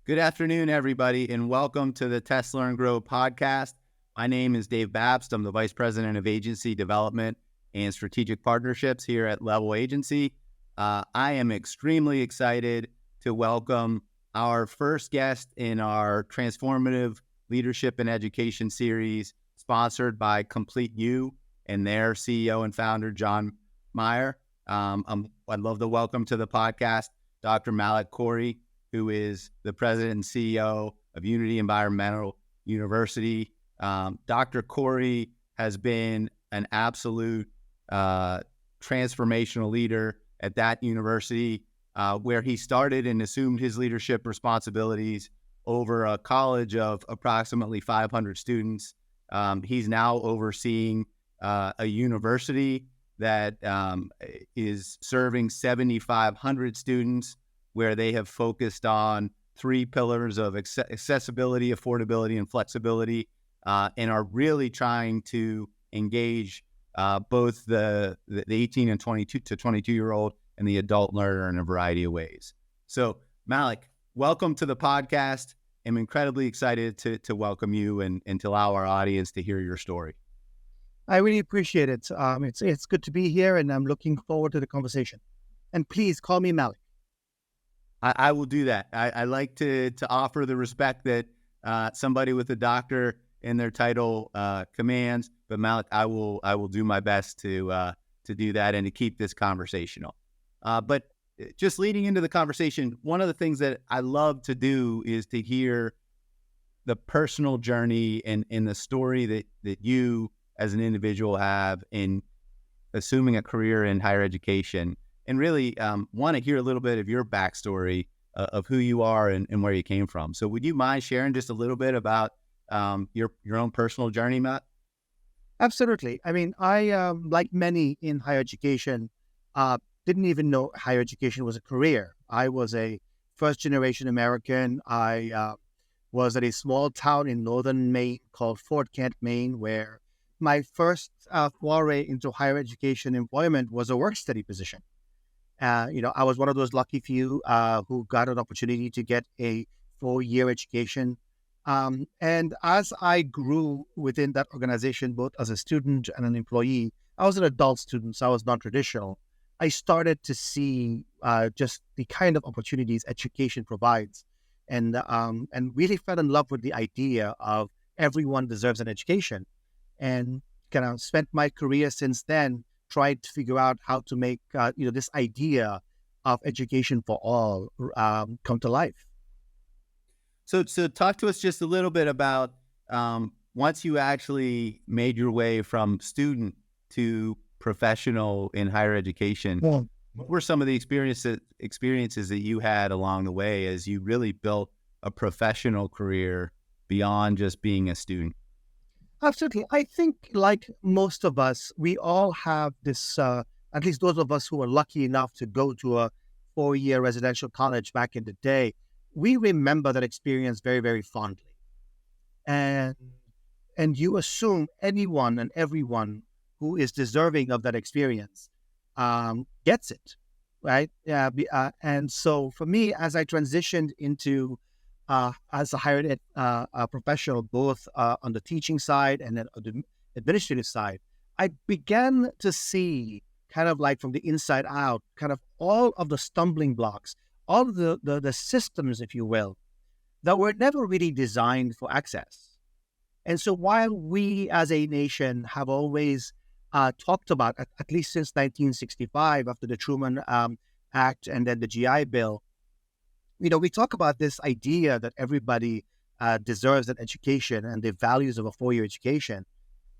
Good afternoon, everybody, and welcome to the Test, Learn, Grow podcast. My name is Dave Babst. I'm the Vice President of Agency Development and Strategic Partnerships here at Level Agency. I am extremely excited to welcome our first guest in our Transformative Leadership and Education series, sponsored by Complete You and their CEO and founder, John Meyer. I'd love to welcome to the podcast Dr. Melik Khoury, who is the president and CEO of Unity Environmental University. Dr. Khoury has been an absolute transformational leader at that university, where he started and assumed his leadership responsibilities over a college of approximately 500 students. He's now overseeing a university that is serving 7,500 students, where they have focused on three pillars of accessibility, affordability, and flexibility, and are really trying to engage both the 18 and 22 to 22-year-old and the adult learner in a variety of ways. So, Melik, welcome to the podcast. I'm incredibly excited to welcome you and to allow our audience to hear your story. I really appreciate it. It's good to be here, and I'm looking forward to the conversation. And please call me Melik. I will do that. I like to offer the respect that somebody with a doctor in their title commands. But Melik, I will do my best to do that and to keep this conversational. But just leading into the conversation, one of the things that I love to do is to hear the personal journey and the story that you as an individual have in assuming a career in higher education. And really want to hear a little bit of your backstory of who you are and where you came from. So would you mind sharing just a little bit about your own personal journey, Matt? Absolutely. I mean, I, like many in higher education, didn't even know higher education was a career. I was a first-generation American. I was at a small town in northern Maine called Fort Kent, Maine, where my first foray into higher education employment was a work-study position. I was one of those lucky few who got an opportunity to get a 4-year education. And as I grew within that organization, both as a student and an employee, I was an adult student, so I was non-traditional. I started to see just the kind of opportunities education provides, and really fell in love with the idea of everyone deserves an education, and kind of spent my career since then tried to figure out how to make this idea of education for all come to life. So talk to us just a little bit about once you actually made your way from student to professional in higher education. Yeah. What were some of the experiences that you had along the way as you really built a professional career beyond just being a student? Absolutely. I think, like most of us, we all have this, at least those of us who are lucky enough to go to a 4-year residential college back in the day, we remember that experience very, very fondly. And you assume anyone and everyone who is deserving of that experience gets it, right? And so for me, as I transitioned into as a higher ed professional, both on the teaching side and then on the administrative side, I began to see, kind of like from the inside out, kind of all of the stumbling blocks, all of the systems, if you will, that were never really designed for access. And so while we as a nation have always talked about, at least since 1965, after the Truman Act and then the GI Bill, we talk about this idea that everybody deserves an education and the values of a 4-year education.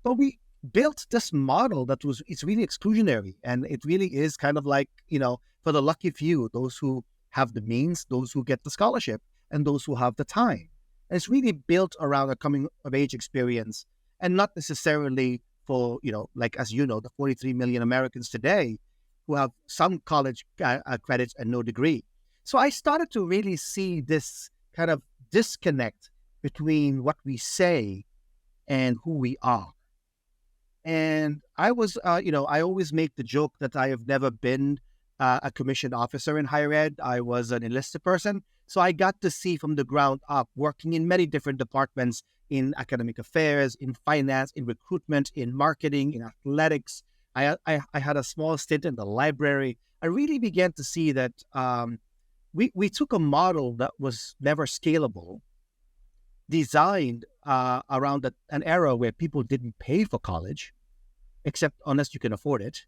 But we built this model it's really exclusionary. And it really is kind of like, for the lucky few, those who have the means, those who get the scholarship, and those who have the time. And it's really built around a coming of age experience, and not necessarily for, as the 43 million Americans today who have some college credits and no degree. So I started to really see this kind of disconnect between what we say and who we are. And I was, I always make the joke that I have never been a commissioned officer in higher ed. I was an enlisted person. So I got to see from the ground up, working in many different departments in academic affairs, in finance, in recruitment, in marketing, in athletics. I had a small stint in the library. I really began to see that we took a model that was never scalable, designed around an era where people didn't pay for college, except unless you can afford it,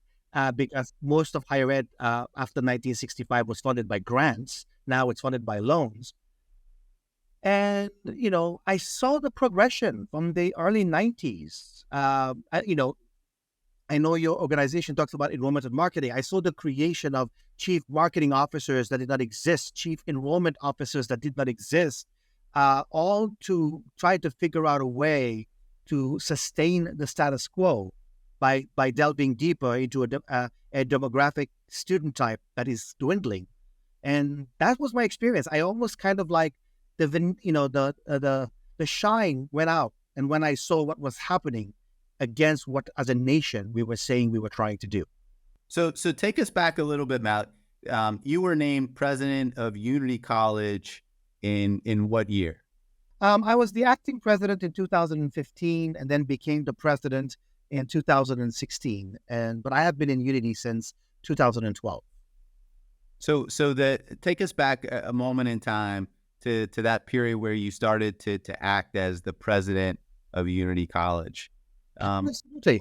because most of higher ed after 1965 was funded by grants. Now it's funded by loans. And, I saw the progression from the early 90s. I know your organization talks about enrollment and marketing. I saw the creation of chief marketing officers that did not exist, chief enrollment officers that did not exist, all to try to figure out a way to sustain the status quo by delving deeper into a demographic student type that is dwindling. And that was my experience. I almost kind of like the shine went out, and when I saw what was happening against what, as a nation, we were saying we were trying to do. So take us back a little bit, Matt. You were named president of Unity College in what year? I was the acting president in 2015, and then became the president in 2016. But I have been in Unity since 2012. So take us back a moment in time to that period where you started to act as the president of Unity College. Absolutely.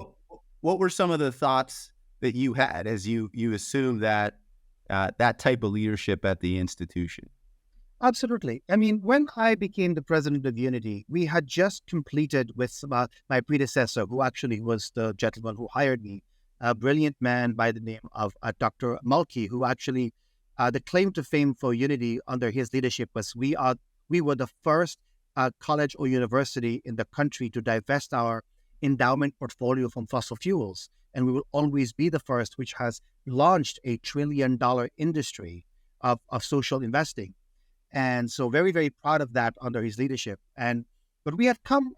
What were some of the thoughts that you had as you assumed that that type of leadership at the institution? Absolutely. I mean, when I became the president of Unity, we had just completed with my predecessor, who actually was the gentleman who hired me, a brilliant man by the name of Dr. Mulkey, who actually, the claim to fame for Unity under his leadership was we were the first college or university in the country to divest our endowment portfolio from fossil fuels. And we will always be the first which has launched $1 trillion industry of social investing. And so very, very proud of that under his leadership. But we had come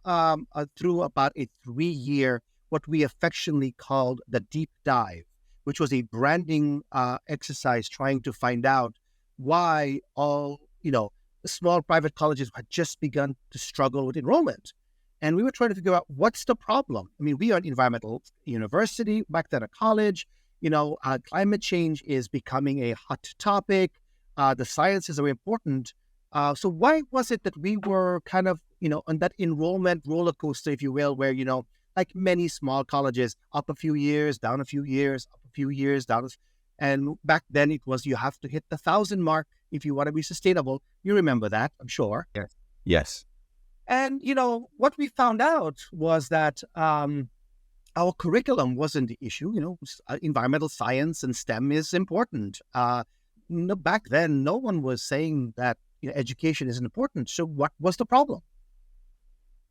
through about a 3-year, what we affectionately called the deep dive, which was a branding exercise trying to find out why all, the small private colleges had just begun to struggle with enrollment. And we were trying to figure out what's the problem. I mean, we are an environmental university, back then a college. Climate change is becoming a hot topic. The sciences are important. So why was it that we were kind of, on that enrollment roller coaster, if you will, where, like many small colleges, up a few years, down a few years, up a few years, down. And back then it was, you have to hit the 1,000 mark if you want to be sustainable. You remember that, I'm sure. Yes. Yes. And, what we found out was that our curriculum wasn't the issue. Environmental science and STEM is important. Back then, no one was saying that education isn't important. So what was the problem?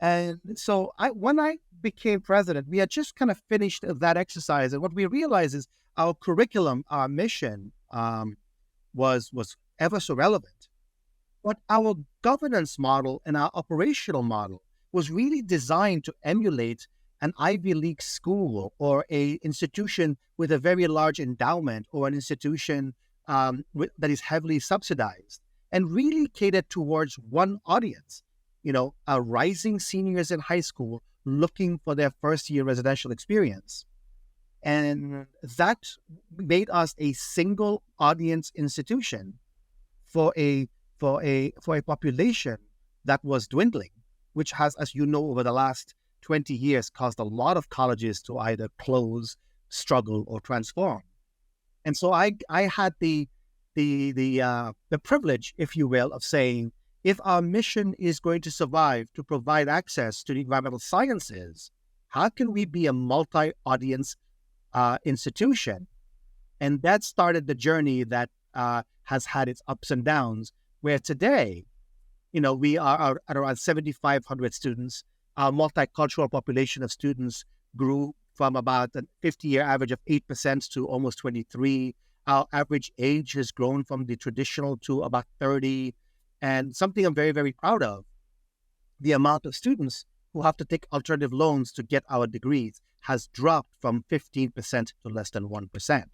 And so when I became president, we had just kind of finished that exercise. And what we realized is our curriculum, our mission was ever so relevant. But our governance model and our operational model was really designed to emulate an Ivy League school or a institution with a very large endowment, or an institution that is heavily subsidized, and really catered towards one audience, rising seniors in high school looking for their first year residential experience. And that made us a single audience institution for a population that was dwindling, which has, as you know, over the last 20 years caused a lot of colleges to either close, struggle, or transform. And so I had the privilege, if you will, of saying, if our mission is going to survive to provide access to the environmental sciences, how can we be a multi-audience institution? And that started the journey that has had its ups and downs, where today, we are at around 7,500 students. Our multicultural population of students grew from about a 50-year average of 8% to almost 23. Our average age has grown from the traditional to about 30. And something I'm very, very proud of, the amount of students who have to take alternative loans to get our degrees has dropped from 15% to less than 1%.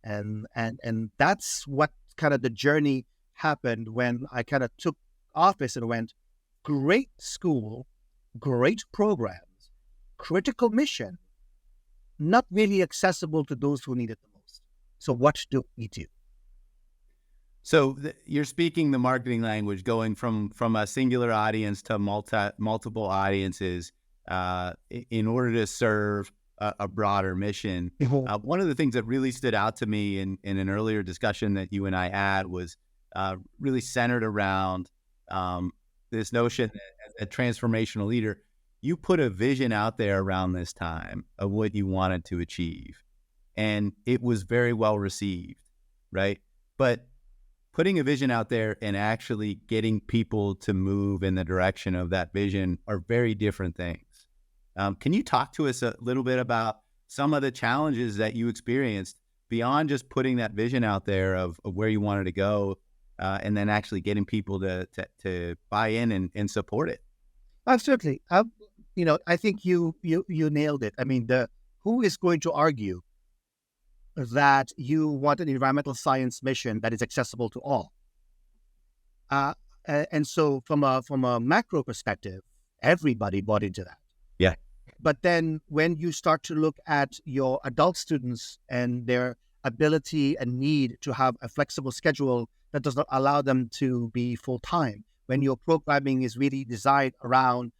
And that's what kind of the journey happened when I kind of took office and went, great school, great programs, critical mission, not really accessible to those who need it the most. So what do we do? So you're speaking the marketing language, going from a singular audience to multiple audiences in order to serve a broader mission. One of the things that really stood out to me in an earlier discussion that you and I had was really centered around this notion that as a transformational leader, you put a vision out there around this time of what you wanted to achieve, and it was very well received, right? But putting a vision out there and actually getting people to move in the direction of that vision are very different things. Can you talk to us a little bit about some of the challenges that you experienced beyond just putting that vision out there of where you wanted to go, and then actually getting people to buy in and support it? Absolutely. I think you nailed it. I mean, who is going to argue that you want an environmental science mission that is accessible to all? And so from a macro perspective, everybody bought into that. Yeah. But then when you start to look at your adult students and their ability and need to have a flexible schedule that does not allow them to be full-time, when your programming is really designed around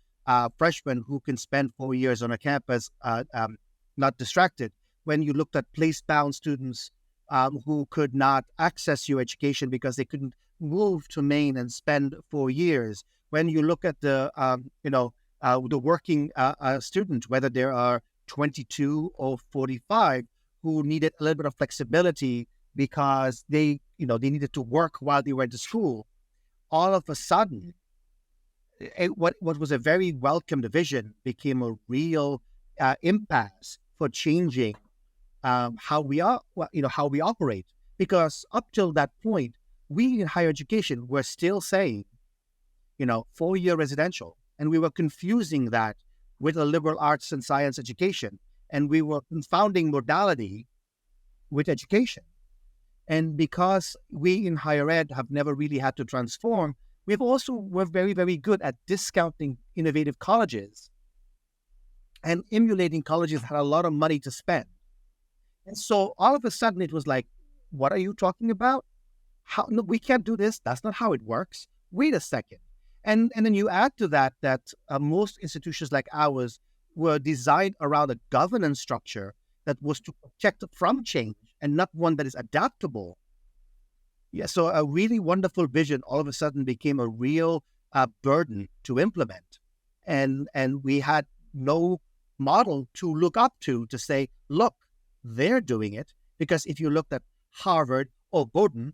freshmen who can spend 4 years on a campus not distracted, when you looked at place-bound students who could not access your education because they couldn't move to Maine and spend 4 years, when you look at the working student, whether there are 22 or 45, who needed a little bit of flexibility because they needed to work while they went to school, all of a sudden, what was a very welcomed vision became a real impasse for changing how we operate. Because up till that point, we in higher education were still saying, 4-year residential, and we were confusing that with a liberal arts and science education, and we were confounding modality with education. And because we in higher ed have never really had to transform, we're very, very good at discounting innovative colleges and emulating colleges that had a lot of money to spend. And so all of a sudden it was like, what are you talking about? No, we can't do this. That's not how it works. Wait a second. And then you add to that most institutions like ours were designed around a governance structure that was to protect from change and not one that is adaptable. Yeah, so a really wonderful vision all of a sudden became a real burden to implement. And we had no model to look up to say, look, they're doing it. Because if you looked at Harvard or Bowdoin,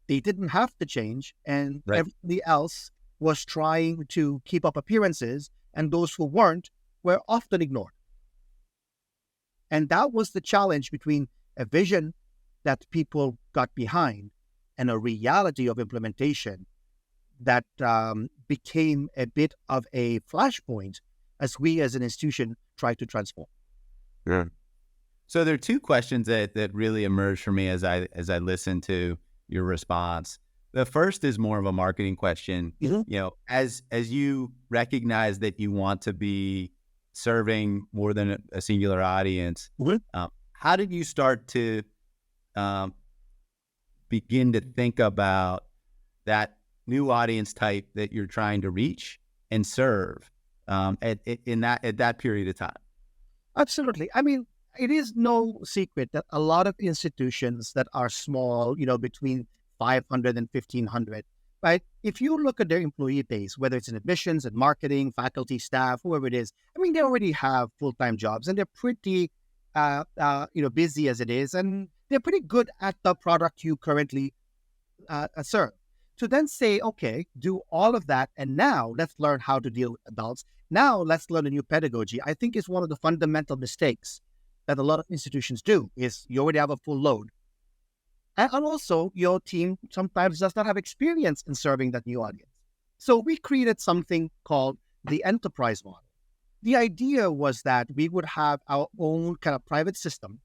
they didn't have to change, and Right. Everybody else was trying to keep up appearances, and those who weren't were often ignored. And that was the challenge between a vision that people got behind and a reality of implementation that became a bit of a flashpoint as we as an institution tried to transform. Yeah. So there are two questions that really emerged for me as I listened to your response. The first is more of a marketing question. Mm-hmm. As you recognize that you want to be serving more than a singular audience, Mm-hmm. How did you start to begin to think about that new audience type that you're trying to reach and serve at that period of time? Absolutely. I mean, it is no secret that a lot of institutions that are small, between 500 and 1,500, right? If you look at their employee base, whether it's in admissions and marketing, faculty, staff, whoever it is, I mean, they already have full-time jobs and they're pretty, busy as it is, and they're pretty good at the product you currently serve. To then say, okay, do all of that, and now let's learn how to deal with adults. Now let's learn a new pedagogy. I think is one of the fundamental mistakes that a lot of institutions do. Is you already have a full load, and also your team sometimes does not have experience in serving that new audience. So we created something called the enterprise model. The idea was that we would have our own kind of private system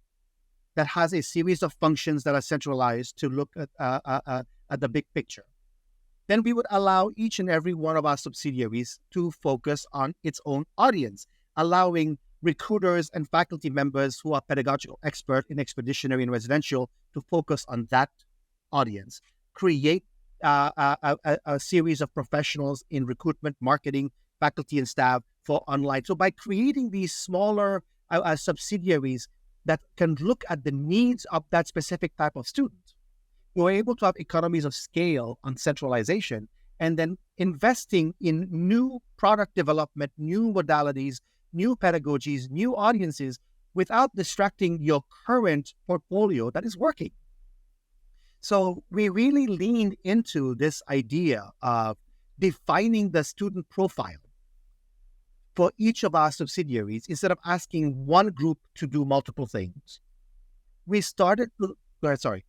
that has a series of functions that are centralized to look at the big picture. Then we would allow each and every one of our subsidiaries to focus on its own audience, allowing recruiters and faculty members who are pedagogical experts in expeditionary and residential to focus on that audience, create a series of professionals in recruitment, marketing, faculty and staff for online. So by creating these smaller subsidiaries that can look at the needs of that specific type of student, we're able to have economies of scale on centralization, and then investing in new product development, new modalities, new pedagogies, new audiences, without distracting your current portfolio that is working. So we really leaned into this idea of defining the student profile for each of our subsidiaries instead of asking one group to do multiple things. We started to, go ahead, sorry.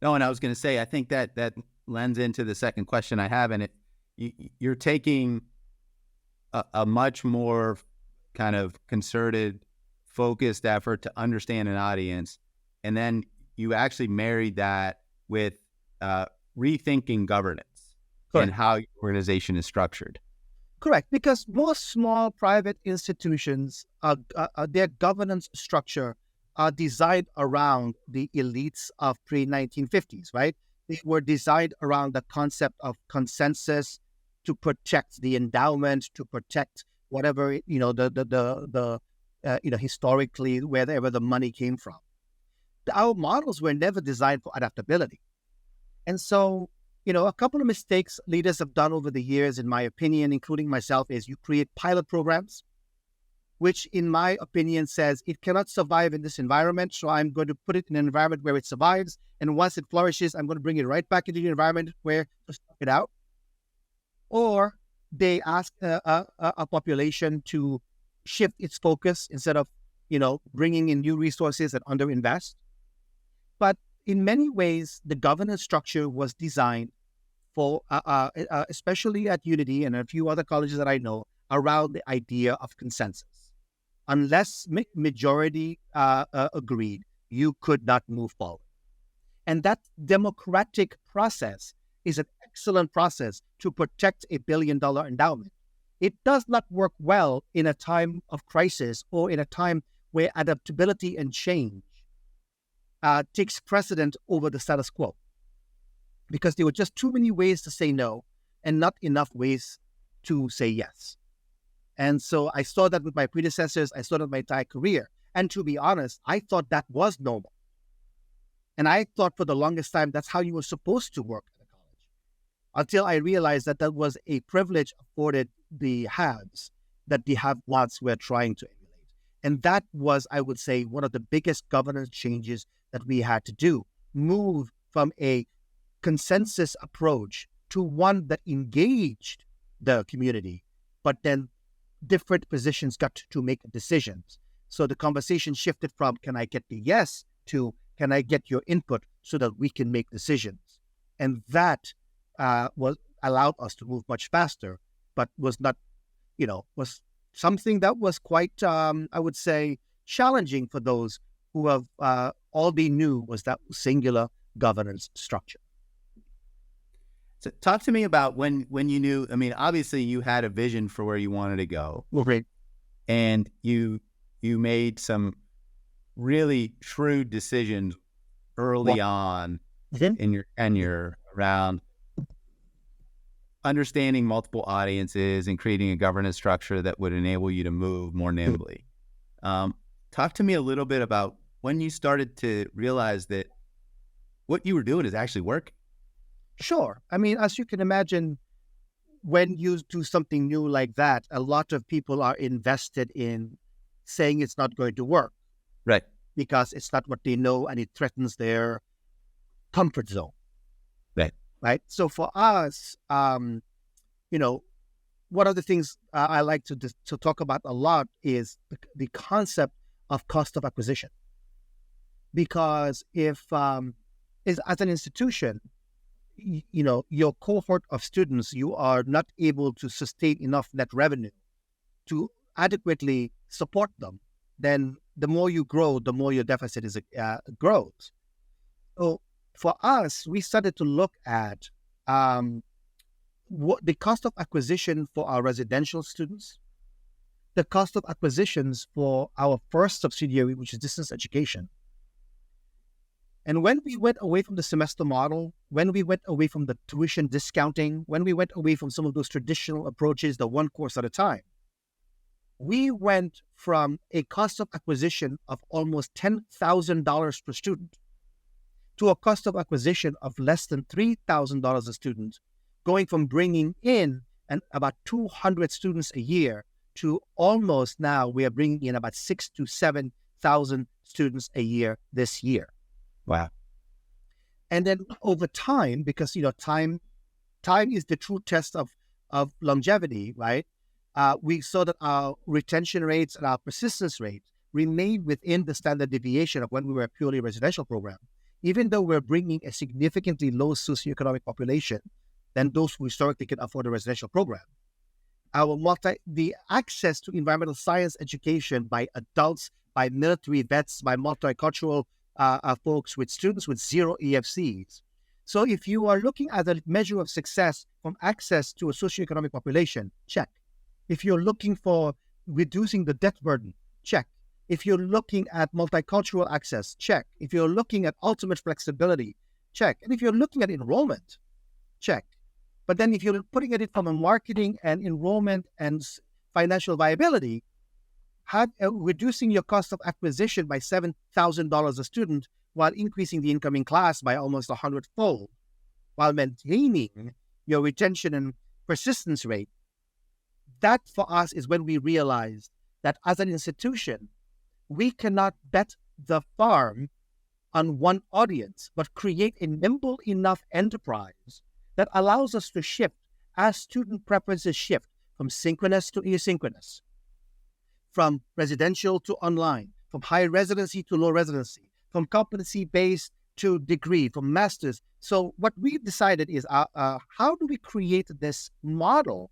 No, and I was going to say, I think that lends into the second question I have, and you're taking a much more kind of concerted, focused effort to understand an audience, and then you actually married that with rethinking governance. Correct. And how your organization is structured. Correct, because most small private institutions, their governance structure are designed around the elites of pre-1950s, right? They were designed around the concept of consensus to protect the endowment, to protect whatever, historically, wherever the money came from. Our models were never designed for adaptability. And so, a couple of mistakes leaders have done over the years, in my opinion, including myself, is you create pilot programs, which in my opinion says it cannot survive in this environment. So I'm going to put it in an environment where it survives. And once it flourishes, I'm going to bring it right back into the environment where to stuff it out. Or they ask a population to shift its focus instead of, bringing in new resources and underinvest. But in many ways, the governance structure was designed for, especially at Unity and a few other colleges that I know, around the idea of consensus. Unless majority agreed, you could not move forward. And that democratic process is an excellent process to protect $1 billion endowment. It does not work well in a time of crisis or in a time where adaptability and change takes precedent over the status quo, because there were just too many ways to say no and not enough ways to say yes. And so I saw that with my predecessors. I saw that my entire career. And to be honest, I thought that was normal. And I thought for the longest time that's how you were supposed to work at a college, until I realized that that was a privilege afforded the haves that the have-nots were trying to emulate. And that was, I would say, one of the biggest governance changes that we had to do. Move from a consensus approach to one that engaged the community, but then different positions got to make decisions. So the conversation shifted from, can I get the yes, to, can I get your input so that we can make decisions? And that was allowed us to move much faster, but was not, was something that was quite, I would say, challenging for those who have, all they knew was that singular governance structure. So talk to me about when you knew, obviously you had a vision for where you wanted to go. Well, great. And you made some really shrewd decisions early on in your tenure around understanding multiple audiences and creating a governance structure that would enable you to move more nimbly. Talk to me a little bit about when you started to realize that what you were doing is actually working. Sure. As you can imagine, when you do something new like that, a lot of people are invested in saying it's not going to work. Right. Because it's not what they know and it threatens their comfort zone. Right. So for us, one of the things I like to talk about a lot is the concept of cost of acquisition. Because if, as an institution, your cohort of students, you are not able to sustain enough net revenue to adequately support them, then the more you grow, the more your deficit grows. So for us, we started to look at what the cost of acquisition for our residential students, the cost of acquisitions for our first subsidiary, which is distance education. And when we went away from the semester model, when we went away from the tuition discounting, when we went away from some of those traditional approaches, the one course at a time, we went from a cost of acquisition of almost $10,000 per student to a cost of acquisition of less than $3,000 a student, going from bringing in about 200 students a year to almost now we are bringing in about 6,000 to 7,000 students a year this year. Wow. And then over time, because time is the true test of longevity, right? We saw that our retention rates and our persistence rates remained within the standard deviation of when we were a purely residential program, even though we're bringing a significantly low socioeconomic population than those who historically can afford a residential program. The access to environmental science education by adults, by military vets, by multicultural folks with students with zero EFCs. So if you are looking at a measure of success from access to a socioeconomic population, check. If you're looking for reducing the debt burden, check. If you're looking at multicultural access, check. If you're looking at ultimate flexibility, check. And if you're looking at enrollment, check. But then if you're putting it from a marketing and enrollment and financial viability, reducing your cost of acquisition by $7,000 a student while increasing the incoming class by almost 100-fold, while maintaining your retention and persistence rate, that for us is when we realized that as an institution, we cannot bet the farm on one audience, but create a nimble enough enterprise that allows us to shift as student preferences shift from synchronous to asynchronous, from residential to online, from high residency to low residency, from competency-based to degree, from master's. So what we decided is how do we create this model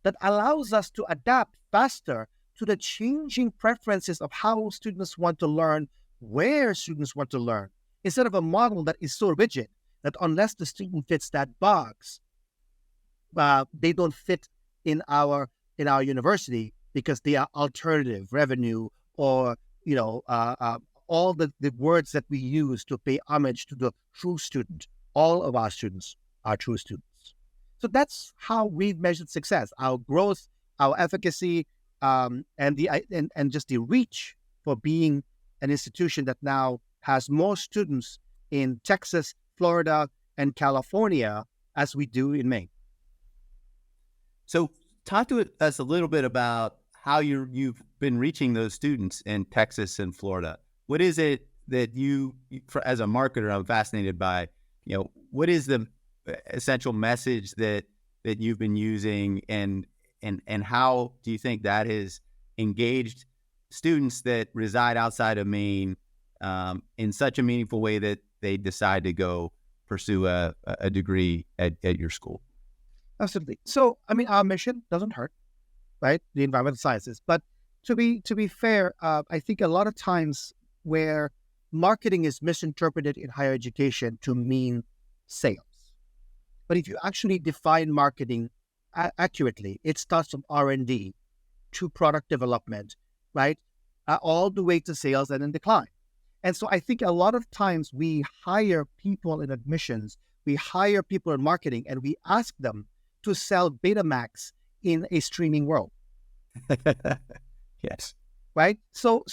that allows us to adapt faster to the changing preferences of how students want to learn, where students want to learn, instead of a model that is so rigid that unless the student fits that box, they don't fit in our university because they are alternative revenue or all the words that we use to pay homage to the true student. All of our students are true students. So that's how we've measured success: our growth, our efficacy, and just the reach for being an institution that now has more students in Texas, Florida, and California as we do in Maine. So talk to us a little bit about how you've been reaching those students in Texas and Florida. What is it that as a marketer, I'm fascinated by, what is the essential message that you've been using, and how do you think that has engaged students that reside outside of Maine in such a meaningful way that they decide to go pursue a degree at your school? Absolutely. So, our mission doesn't hurt, right? The environmental sciences. But to be fair, I think a lot of times where marketing is misinterpreted in higher education to mean sales. But if you actually define marketing accurately, it starts from R&D to product development, right? All the way to sales and then decline. And so I think a lot of times we hire people in admissions, we hire people in marketing, and we ask them to sell Betamax in a streaming world. Yes. Right? So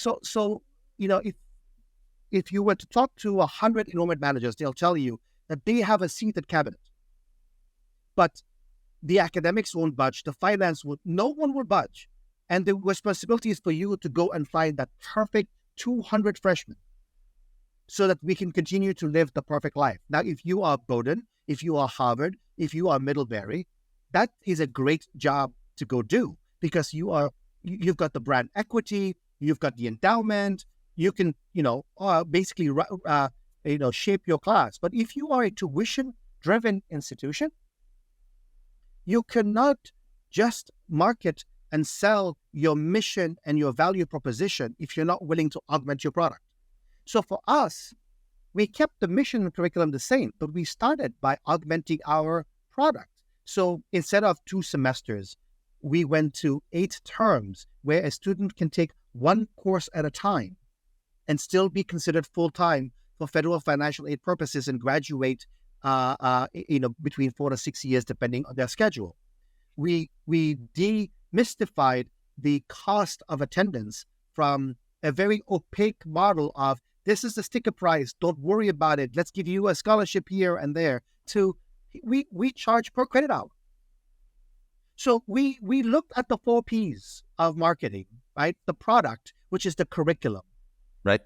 if you were to talk to 100 enrollment managers, they'll tell you that they have a seated cabinet. But the academics won't budge, the finance no one will budge. And the responsibility is for you to go and find that perfect 200 freshmen so that we can continue to live the perfect life. Now, if you are Bowdoin, if you are Harvard, if you are Middlebury, that is a great job to go do because you've got the brand equity, you've got the endowment, you can, basically, shape your class. But if you are a tuition-driven institution, you cannot just market and sell your mission and your value proposition if you're not willing to augment your product. So for us, we kept the mission and curriculum the same, but we started by augmenting our product. So instead of 2 semesters, we went to 8 terms where a student can take one course at a time and still be considered full-time for federal financial aid purposes and graduate between 4 to 6 years, depending on their schedule. We demystified the cost of attendance from a very opaque model of this is the sticker price, don't worry about it, let's give you a scholarship here and there, to we charge per credit hour. So we looked at the 4 Ps of marketing, right? The product, which is the curriculum. Right.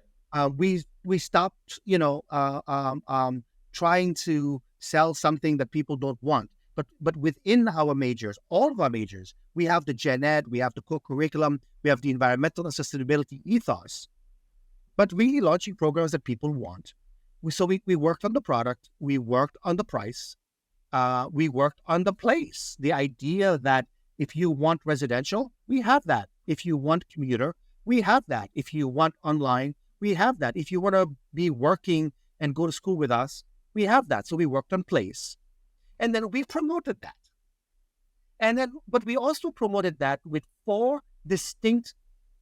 We stopped, trying to sell something that people don't want. But within our majors, all of our majors, we have the gen ed, we have the co-curriculum, we have the environmental and sustainability ethos, but really launching programs that people want. We worked on the product, we worked on the price, we worked on the place. The idea that if you want residential, we have that. If you want commuter, we have that. If you want online, we have that. If you want to be working and go to school with us, we have that. So we worked on place. And then we promoted that. But we also promoted that with 4 distinct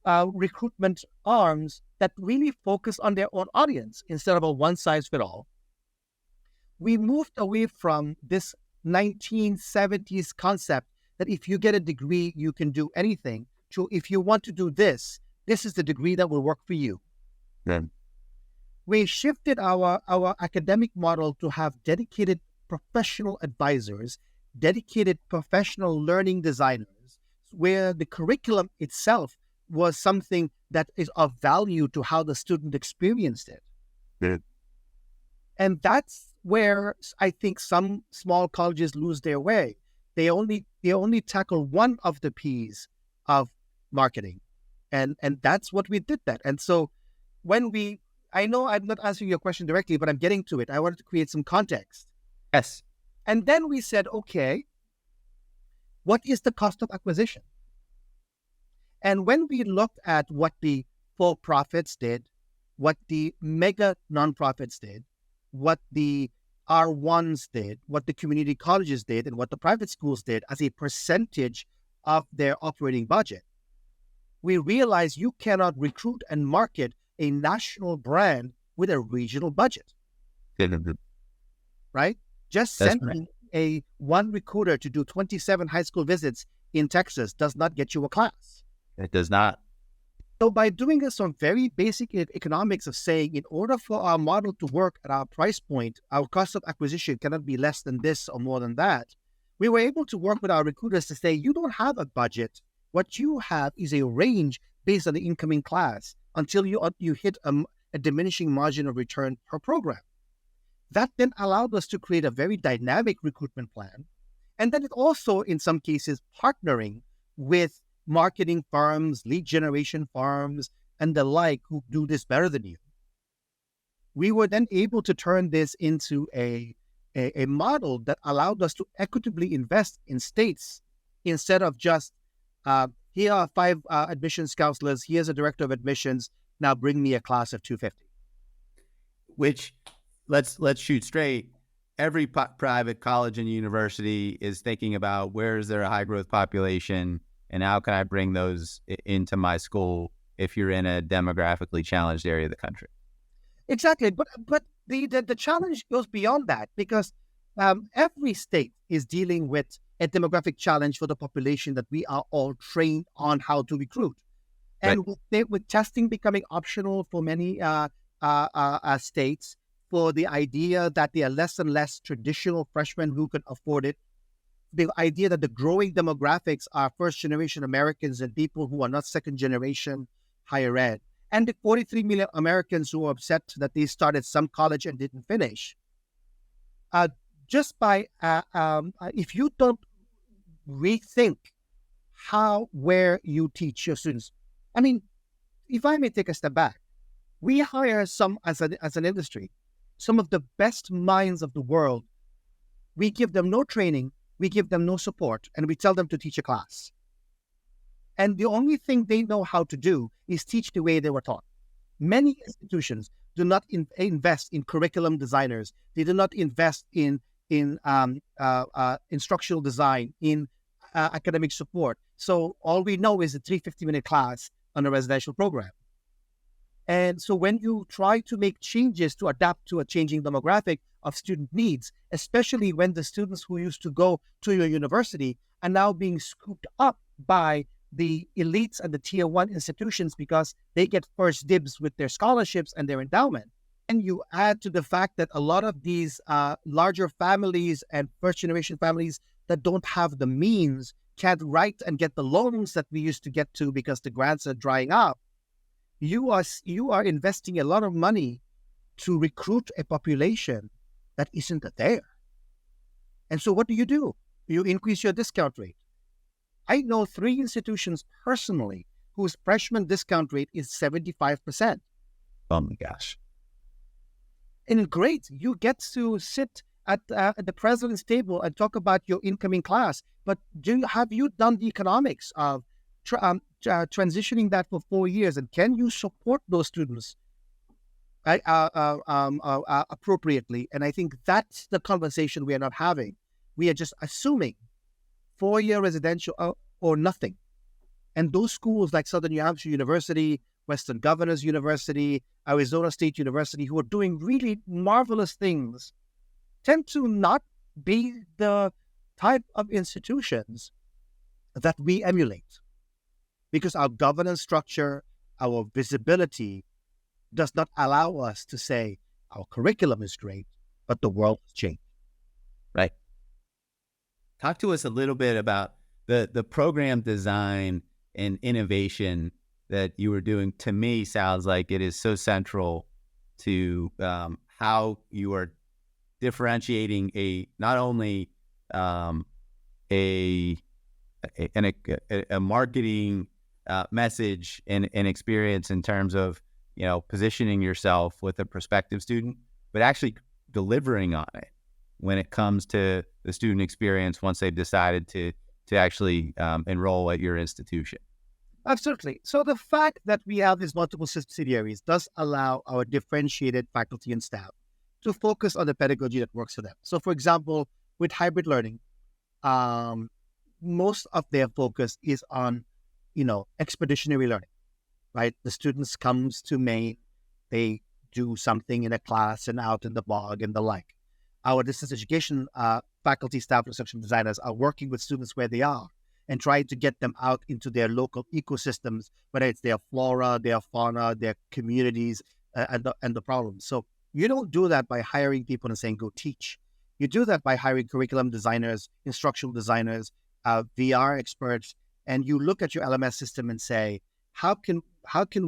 recruitment arms that really focus on their own audience instead of a one-size-fits-all. We moved away from this 1970s concept that if you get a degree, you can do anything, to if you want to do this, this is the degree that will work for you. Yeah. We shifted our academic model to have dedicated professional advisors, dedicated professional learning designers, where the curriculum itself was something that is of value to how the student experienced it. Yeah. And that's where I think some small colleges lose their way. They only tackle one of the P's of marketing. And that's what we did that. And so I know I'm not answering your question directly, but I'm getting to it. I wanted to create some context. Yes. And then we said, okay, what is the cost of acquisition? And when we looked at what the for-profits did, what the mega nonprofits did, what the R1s did, what the community colleges did, and what the private schools did as a percentage of their operating budget, we realized you cannot recruit and market a national brand with a regional budget. Right? Just That's sending a one recruiter to do 27 high school visits in Texas does not get you a class. It does not. So by doing some very basic economics of saying, in order for our model to work at our price point, our cost of acquisition cannot be less than this or more than that, we were able to work with our recruiters to say, you don't have a budget. What you have is a range based on the incoming class until you hit a diminishing margin of return per program. That then allowed us to create a very dynamic recruitment plan. And then it also, in some cases, partnering with marketing firms, lead generation firms, and the like who do this better than you. We were then able to turn this into a model that allowed us to equitably invest in states instead of just, here are 5 admissions counselors, here's a director of admissions, now bring me a class of 250. Which, let's shoot straight. Every private college and university is thinking about where is there a high growth population and how can I bring those into my school if you're in a demographically challenged area of the country. Exactly. But the challenge goes beyond that because every state is dealing with a demographic challenge for the population that we are all trained on how to recruit. And right. with testing becoming optional for many states, for the idea that there are less and less traditional freshmen who can afford it, the idea that the growing demographics are first-generation Americans and people who are not second-generation higher ed, and the 43 million Americans who are upset that they started some college and didn't finish. Just by, if you don't rethink where you teach your students, I mean, if I may take a step back, we hire some, as an industry, some of the best minds of the world. We give them no training, we give them no support, and we tell them to teach a class. And the only thing they know how to do is teach the way they were taught. Many institutions do not invest in curriculum designers. They do not invest in instructional design, in academic support. So all we know is a 350-minute class on a residential program. And so when you try to make changes to adapt to a changing demographic of student needs, especially when the students who used to go to your university are now being scooped up by the elites and the tier one institutions because they get first dibs with their scholarships and their endowment. And you add to the fact that a lot of these larger families and first generation families that don't have the means can't write and get the loans that we used to get to because the grants are drying up. You are investing a lot of money to recruit a population that isn't there. And so what do? You increase your discount rate. I know 3 institutions personally whose freshman discount rate is 75%. Oh my gosh. And great, you get to sit at the president's table and talk about your incoming class. But have you done the economics of transitioning that for 4 years? And can you support those students appropriately? And I think that's the conversation we are not having. We are just assuming 4-year residential or nothing. And those schools like Southern New Hampshire University, Western Governors University, Arizona State University, who are doing really marvelous things, tend to not be the type of institutions that we emulate, because our governance structure, our visibility does not allow us to say our curriculum is great, but the world has changed. Right. Talk to us a little bit about the program design and innovation that you were doing. To me, sounds like it is so central to how you are differentiating not only a marketing message and experience in terms of positioning yourself with a prospective student, but actually delivering on it when it comes to the student experience once they've decided to actually enroll at your institution. Absolutely. So the fact that we have these multiple subsidiaries does allow our differentiated faculty and staff to focus on the pedagogy that works for them. So for example, with hybrid learning, most of their focus is on, expeditionary learning, right? The students comes to Maine, they do something in a class and out in the bog and the like. Our distance education faculty, staff, and instructional designers are working with students where they are and trying to get them out into their local ecosystems, whether it's their flora, their fauna, their communities, and the problems. So you don't do that by hiring people and saying, go teach. You do that by hiring curriculum designers, instructional designers, VR experts, and you look at your LMS system and say, how can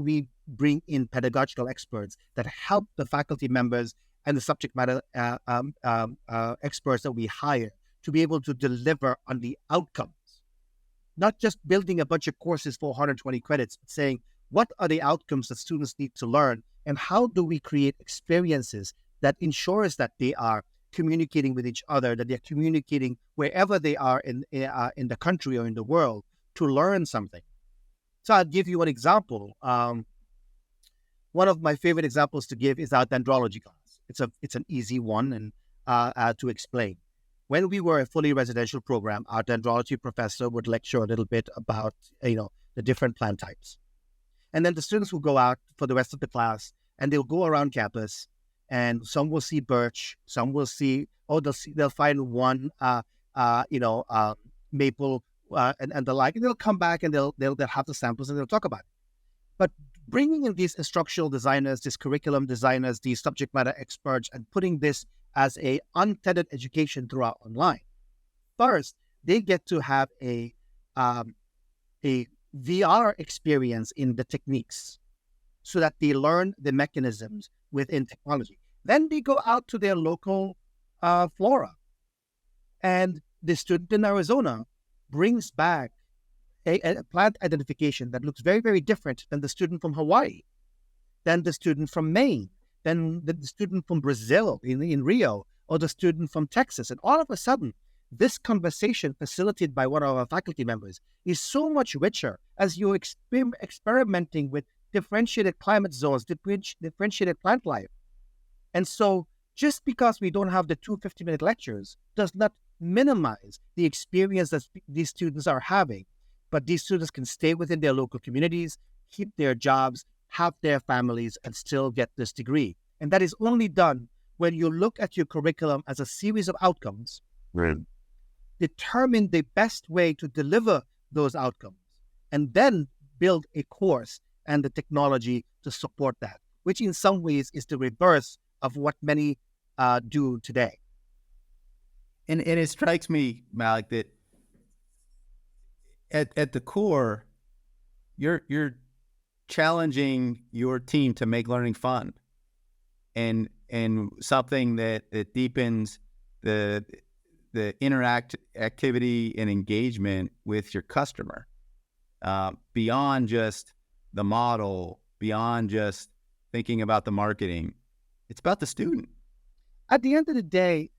we bring in pedagogical experts that help the faculty members and the subject matter experts that we hire to be able to deliver on the outcomes? Not just building a bunch of courses for 120 credits, but saying, what are the outcomes that students need to learn? And how do we create experiences that ensures that they are communicating with each other, that they're communicating wherever they are in the country or in the world to learn something? So I'll give you an example. One of my favorite examples to give is our dendrology class. It's an easy one and to explain. When we were a fully residential program, our dendrology professor would lecture a little bit about, the different plant types. And then the students will go out for the rest of the class and they'll go around campus, and some will see birch, some will see, they'll find one, maple and the like, and they'll come back and they'll have the samples and they'll talk about it. But bringing in these instructional designers, these curriculum designers, these subject matter experts, and putting this as a untethered education throughout online. First, they get to have a VR experience in the techniques so that they learn the mechanisms within technology. Then they go out to their local flora. And the student in Arizona brings back a plant identification that looks very, very different than the student from Hawaii, than the student from Maine, than the student from Brazil in Rio, or the student from Texas. And all of a sudden, this conversation facilitated by one of our faculty members is so much richer as you're experimenting with differentiated climate zones, differentiated plant life. And so just because we don't have the 250-minute lectures does not minimize the experience that these students are having. But these students can stay within their local communities, keep their jobs, have their families, and still get this degree. And that is only done when you look at your curriculum as a series of outcomes, Right. determine the best way to deliver those outcomes, and then build a course and the technology to support that, which in some ways is the reverse of what many do today. And it strikes me, Malik, that at the core, you're challenging your team to make learning fun, and something that deepens the activity and engagement with your customer, beyond just the model, beyond just thinking about the marketing. It's about the student. At the end of the day,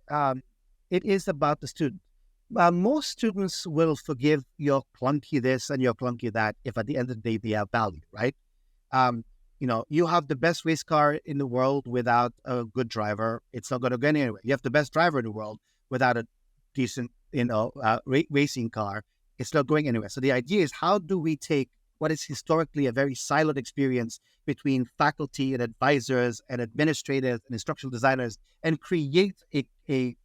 it is about the student. Most students will forgive your clunky this and your clunky that if at the end of the day they have value, right? You have the best race car in the world without a good driver. It's not going to go anywhere. You have the best driver in the world without a decent, racing car. It's not going anywhere. So the idea is, how do we take what is historically a very siloed experience between faculty and advisors and administrators and instructional designers and create a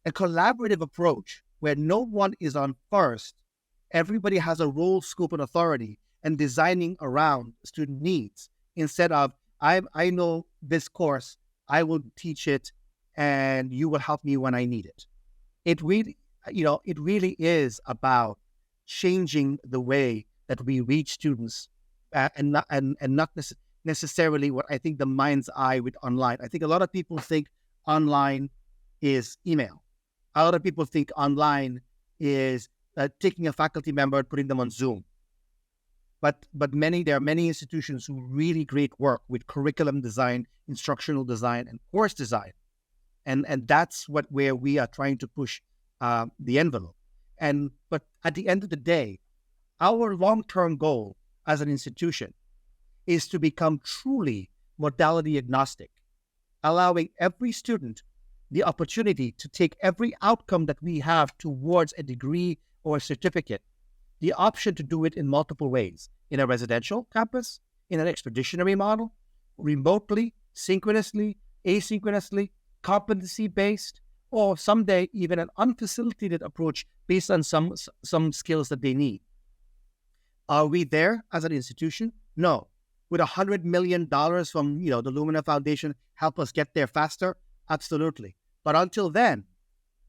collaborative approach where no one is on first, everybody has a role, scope, and authority, and designing around student needs, instead of, I know this course, I will teach it, and you will help me when I need it. It really is about changing the way that we reach students, and not necessarily what I think the mind's eye with online. I think a lot of people think online is email. A lot of people think online is taking a faculty member and putting them on Zoom. But there are many institutions who really great work with curriculum design, instructional design, and course design, and that's where we are trying to push the envelope. But at the end of the day, our long-term goal as an institution is to become truly modality agnostic, allowing every student the opportunity to take every outcome that we have towards a degree or a certificate, the option to do it in multiple ways: in a residential campus, in an expeditionary model, remotely, synchronously, asynchronously, competency-based, or someday even an unfacilitated approach based on some skills that they need. Are we there as an institution? No. Would $100 million from the Lumina Foundation help us get there faster? Absolutely. But until then,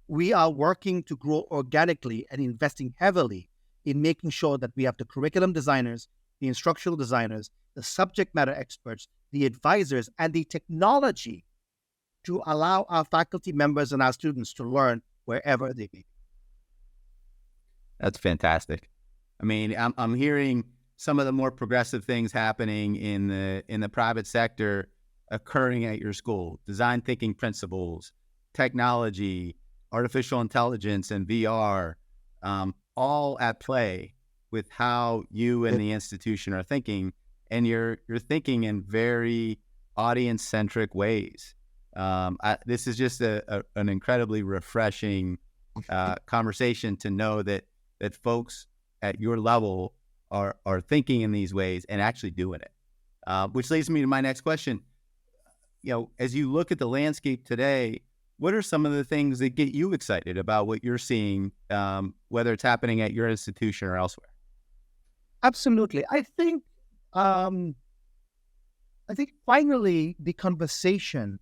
we are working to grow organically and investing heavily in making sure that we have the curriculum designers, the instructional designers, the subject matter experts, the advisors, and the technology to allow our faculty members and our students to learn wherever they be. That's fantastic. I mean, I'm hearing some of the more progressive things happening in the private sector occurring at your school: design thinking principles, technology, artificial intelligence, and VR, all at play with how you and the institution are thinking, and you're thinking in very audience-centric ways. This is just an incredibly refreshing conversation to know that folks at your level are thinking in these ways and actually doing it. Which leads me to my next question. As you look at the landscape today, what are some of the things that get you excited about what you're seeing, whether it's happening at your institution or elsewhere? Absolutely. I think finally the conversation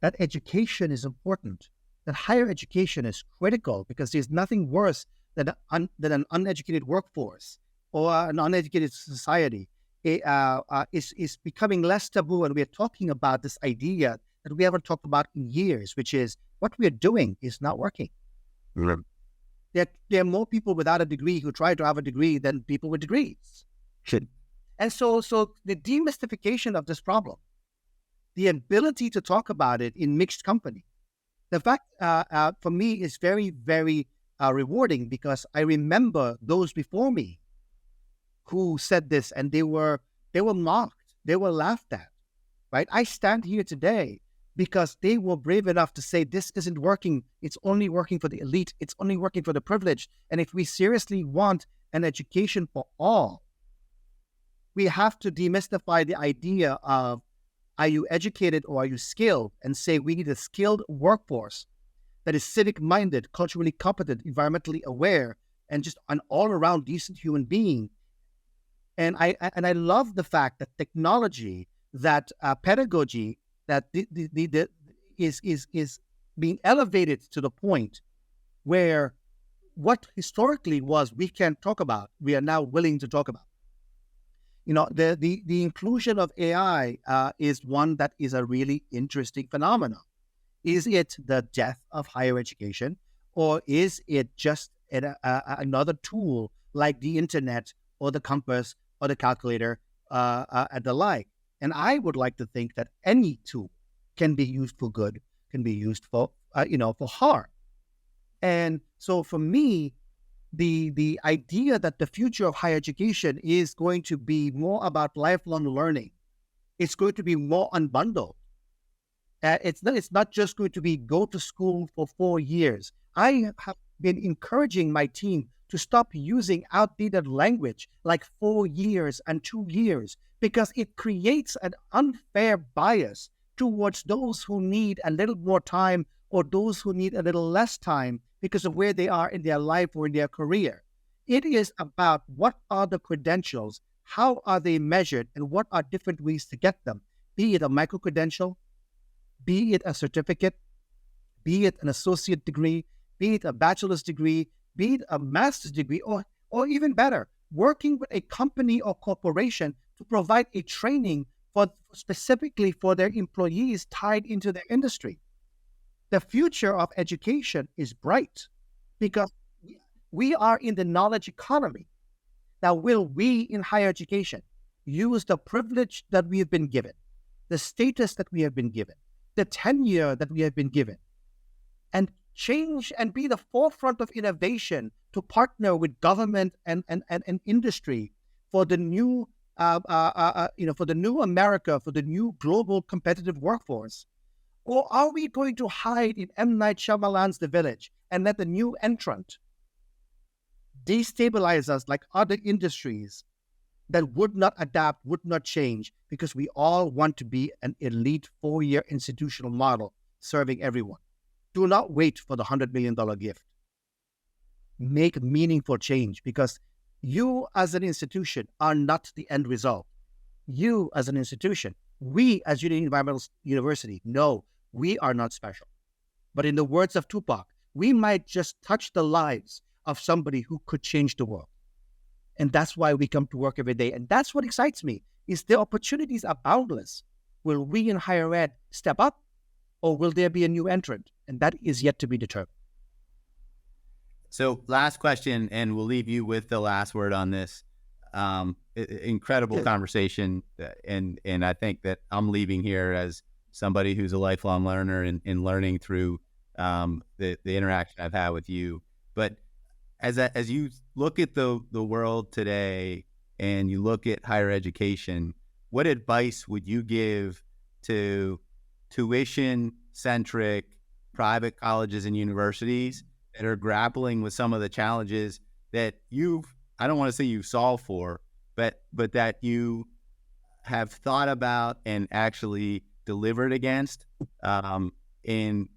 that education is important, that higher education is critical, because there's nothing worse than an uneducated workforce or an uneducated society. Is becoming less taboo, and we're talking about this idea that we haven't talked about in years, which is what we're doing is not working. Mm-hmm. There are more people without a degree who try to have a degree than people with degrees. Shit. And so the demystification of this problem, the ability to talk about it in mixed company, The fact for me is very, very rewarding, because I remember those before me who said this, and they were mocked, they were laughed at. Right? I stand here today because they were brave enough to say this isn't working. It's only working for the elite. It's only working for the privileged. And if we seriously want an education for all, we have to demystify the idea of, are you educated or are you skilled? And say we need a skilled workforce that is civic-minded, culturally competent, environmentally aware, and just an all-around decent human being. And I love the fact that technology, that pedagogy, that is being elevated to the point where what historically was we can't talk about, we are now willing to talk about. The inclusion of AI is one that is a really interesting phenomenon. Is it the death of higher education, or is it just another tool like the internet or the compass or the calculator and the like? And I would like to think that any tool can be used for good, can be used for harm. And so for me, the idea that the future of higher education is going to be more about lifelong learning, it's going to be more unbundled. It's not just going to be go to school for 4 years. I have been encouraging my team to stop using outdated language like 4 years and 2 years, because it creates an unfair bias towards those who need a little more time or those who need a little less time because of where they are in their life or in their career. It is about what are the credentials, how are they measured, and what are different ways to get them, be it a micro-credential, be it a certificate, be it an associate degree, be it a bachelor's degree, be it a master's degree, or even better, working with a company or corporation to provide a training specifically for their employees tied into their industry. The future of education is bright because we are in the knowledge economy. Now, will we in higher education use the privilege that we have been given, the status that we have been given, the tenure that we have been given, and change and be the forefront of innovation to partner with government and industry for the new, for the new America, for the new global competitive workforce? Or are we going to hide in M. Night Shyamalan's The Village and let the new entrant destabilize us like other industries that would not adapt, would not change, because we all want to be an elite 4-year institutional model serving everyone? Do not wait for the $100 million gift. Make meaningful change, because you as an institution are not the end result. You as an institution, we as Union Environmental University, no, we are not special. But in the words of Tupac, we might just touch the lives of somebody who could change the world. And that's why we come to work every day. And that's what excites me, is the opportunities are boundless. Will we in higher ed step up, or will there be a new entrant? And that is yet to be determined. So last question, and we'll leave you with the last word on this. Incredible conversation. And I think that I'm leaving here as somebody who's a lifelong learner and learning through the interaction I've had with you. But as you look at the world today and you look at higher education, what advice would you give to tuition-centric private colleges and universities that are grappling with some of the challenges that I don't want to say you've solved for, but that you have thought about and actually delivered against in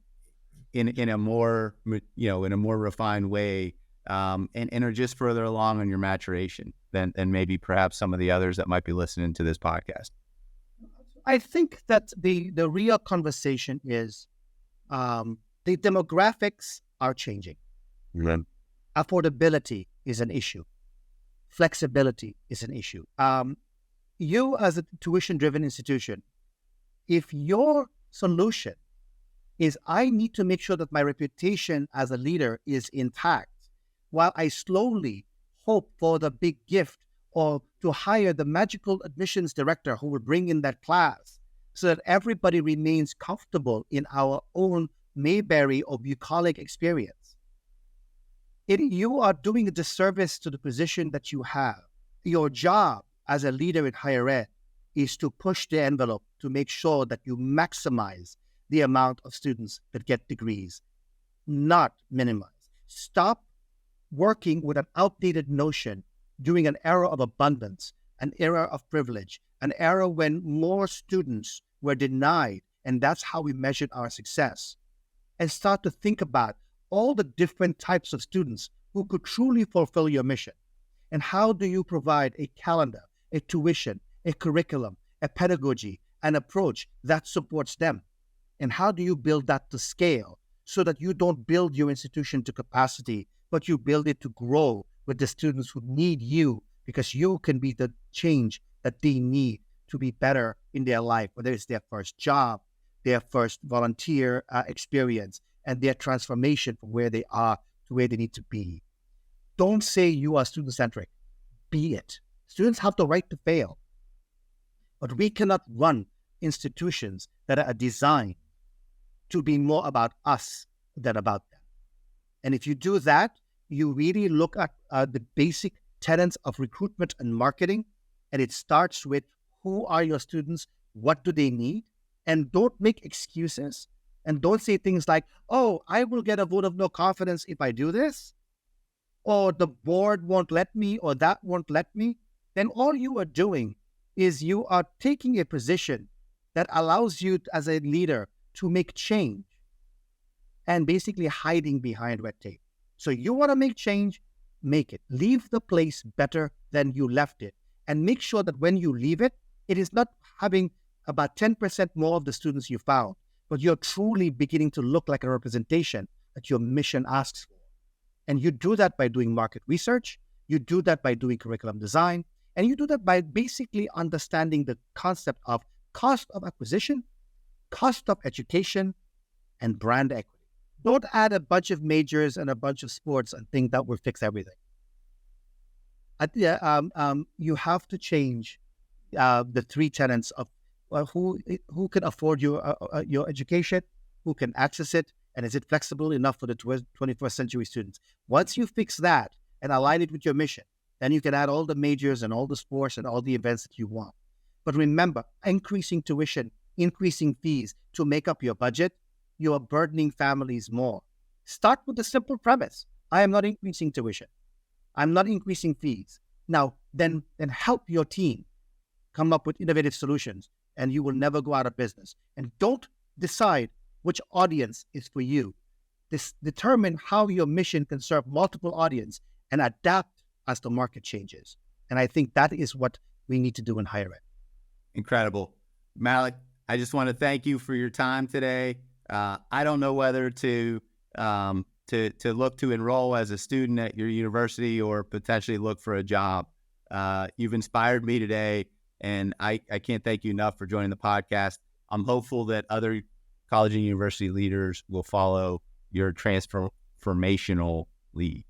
a more refined way, and are just further along on your maturation than maybe perhaps some of the others that might be listening to this podcast? I think that the real conversation is the demographics are changing. Mm-hmm. Affordability is an issue. Flexibility is an issue. You as a tuition-driven institution, if your solution is I need to make sure that my reputation as a leader is intact while I slowly hope for the big gift or to hire the magical admissions director who will bring in that class so that everybody remains comfortable in our own Mayberry or bucolic experience. You are doing a disservice to the position that you have. Your job as a leader in higher ed is to push the envelope to make sure that you maximize the amount of students that get degrees, not minimize. Stop working with an outdated notion during an era of abundance, an era of privilege, an era when more students were denied, and that's how we measured our success. And start to think about all the different types of students who could truly fulfill your mission. And how do you provide a calendar, a tuition, a curriculum, a pedagogy, an approach that supports them? And how do you build that to scale so that you don't build your institution to capacity, but you build it to grow with the students who need you, because you can be the change that they need to be better in their life, whether it's their first job, their first volunteer experience, and their transformation from where they are to where they need to be. Don't say you are student-centric. Be it. Students have the right to fail. But we cannot run institutions that are designed to be more about us than about them. And if you do that, you really look at the basic tenets of recruitment and marketing, and it starts with who are your students, what do they need, and don't make excuses, and don't say things like, oh, I will get a vote of no confidence if I do this, or the board won't let me, or that won't let me. Then all you are doing is you are taking a position that allows you as a leader to make change and basically hiding behind red tape. So you want to make change, make it. Leave the place better than you left it. And make sure that when you leave it, it is not having about 10% more of the students you found, but you're truly beginning to look like a representation that your mission asks for. And you do that by doing market research. You do that by doing curriculum design. And you do that by basically understanding the concept of cost of acquisition, cost of education, and brand equity. Don't add a bunch of majors and a bunch of sports and think that will fix everything. You have to change the three tenets of who can afford your education, who can access it, and is it flexible enough for the 21st century students. Once you fix that and align it with your mission, then you can add all the majors and all the sports and all the events that you want. But remember, increasing tuition, increasing fees to make up your budget, you are burdening families more. Start with the simple premise. I am not increasing tuition. I'm not increasing fees. Now, then help your team come up with innovative solutions, and you will never go out of business. And don't decide which audience is for you. Determine how your mission can serve multiple audience and adapt as the market changes. And I think that is what we need to do in higher ed. Incredible. Melik, I just want to thank you for your time today. I don't know whether to look to enroll as a student at your university or potentially look for a job. You've inspired me today, and I can't thank you enough for joining the podcast. I'm hopeful that other college and university leaders will follow your transformational lead.